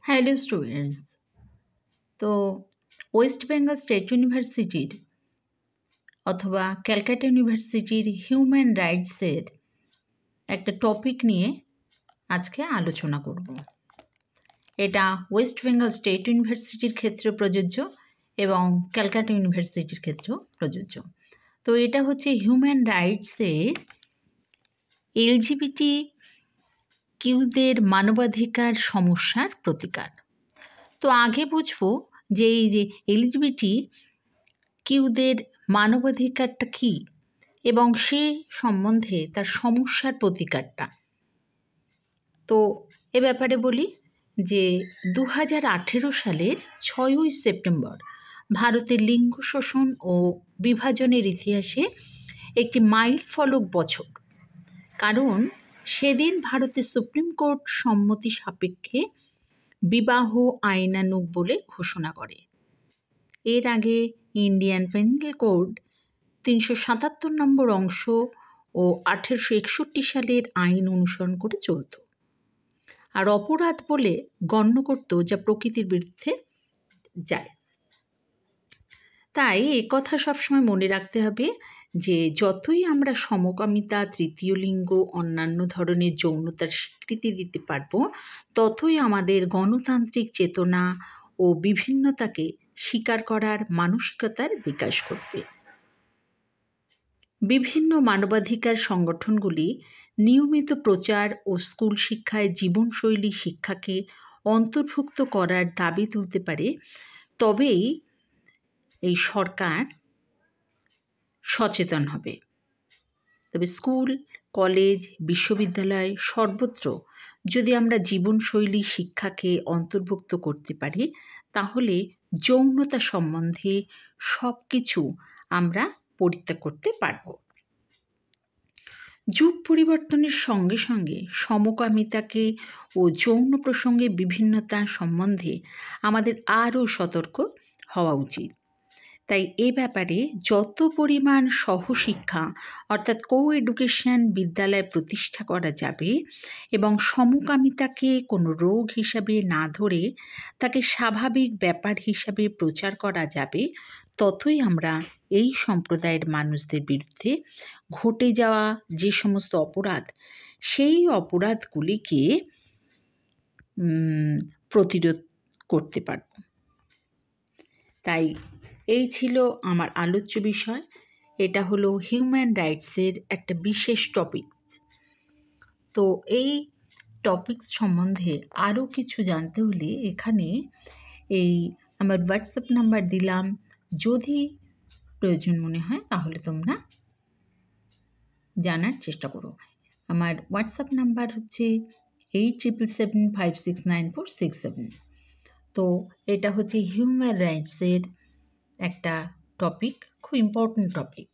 Hello students. তো West Bengal state ইউনিভার্সিটির অথবা ক্যালকাটা ইউনিভার্সিটির হিউম্যান রাইটসের একটা টপিক নিয়ে আজকে আলোচনা করব। এটা ওয়েস্ট বেঙ্গল স্টেট ইউনিভার্সিটির ক্ষেত্রে প্রযোজ্য এবং ক্যালকাটা ইউনিভার্সিটির ক্ষেত্রেও প্রযোজ্য। তো এটা হচ্ছে হিউম্যান রাইটসের এলজিবিটি কিউদের মানবাধিকার সমস্যার প্রতিকার। তো আগে বুঝবো যে এই যে এলজিবিটি কিউদের মানবাধিকারটা কী এবং সে সম্বন্ধে তার সমস্যার প্রতিকারটা। তো এ ব্যাপারে বলি যে 2018 সালের 6ই সেপ্টেম্বর ভারতের লিঙ্গ শোষণ ও বিভাজনের ইতিহাসে একটি মাইল ফলক বছর, কারণ সেদিন ভারতের সুপ্রিম কোর্ট সম্মতি সাপেক্ষে বিবাহ আইনানুগ বলে ঘোষণা করে। এর আগে ইন্ডিয়ান পেনাল কোড 377 নম্বর অংশ ও 1861 সালের আইন অনুসরণ করে চলত, আর অপরাধ বলে গণ্য করত যা প্রকৃতির বিরুদ্ধে যায়। তাই একথা সবসময় মনে রাখতে হবে যে যতই আমরা সমকামিতা, তৃতীয় লিঙ্গ, অন্যান্য ধরনের যৌনতার স্বীকৃতি দিতে পারব, ততই আমাদের গণতান্ত্রিক চেতনা ও বিভিন্নতাকে স্বীকার করার মানসিকতার বিকাশ ঘটবে। বিভিন্ন মানবাধিকার সংগঠনগুলি নিয়মিত প্রচার ও স্কুল শিক্ষায় জীবনশৈলী শিক্ষাকে অন্তর্ভুক্ত করার দাবি তুলতে পারে, তবেই এই সরকার সচেতন হবে। তবে স্কুল, কলেজ, বিশ্ববিদ্যালয় সর্বত্র যদি আমরা জীবনশৈলী শিক্ষাকে অন্তর্ভুক্ত করতে পারি, তাহলে যৌনতা সম্বন্ধে সব কিছু আমরা পরিত্যাগ করতে পারব। যুগ পরিবর্তনের সঙ্গে সঙ্গে সমকামিতাকে ও যৌন প্রসঙ্গে বিভিন্নতা সম্বন্ধে আমাদের আরও সতর্ক হওয়া উচিত। তাই এ ব্যাপারে যত পরিমাণ সহশিক্ষা অর্থাৎ কো এডুকেশন বিদ্যালয় প্রতিষ্ঠা করা যাবে এবং সমকামিতাকে কোনো রোগ হিসাবে না ধরে তাকে স্বাভাবিক ব্যাপার হিসাবে প্রচার করা যাবে, ততই আমরা এই সম্প্রদায়ের মানুষদের বিরুদ্ধে ঘটে যাওয়া যে সমস্ত অপরাধ, সেই অপরাধগুলিকে প্রতিরোধ করতে পারব। তাই এই ছিল আমার আলোচ্য বিষয়। এটা হলো হিউম্যান রাইটসের একটা বিশেষ টপিক। তো এই টপিক সম্বন্ধে আরও কিছু জানতে হলে এখানে এই আমার হোয়াটসঅ্যাপ নাম্বার দিলাম, যদি প্রয়োজন মনে হয় তাহলে তোমরা জানার চেষ্টা করো। আমার হোয়াটসঅ্যাপ নাম্বার হচ্ছে 87756947। তো এটা হচ্ছে হিউম্যান রাইটসের একটা টপিক, খুব ইম্পর্ট্যান্ট টপিক।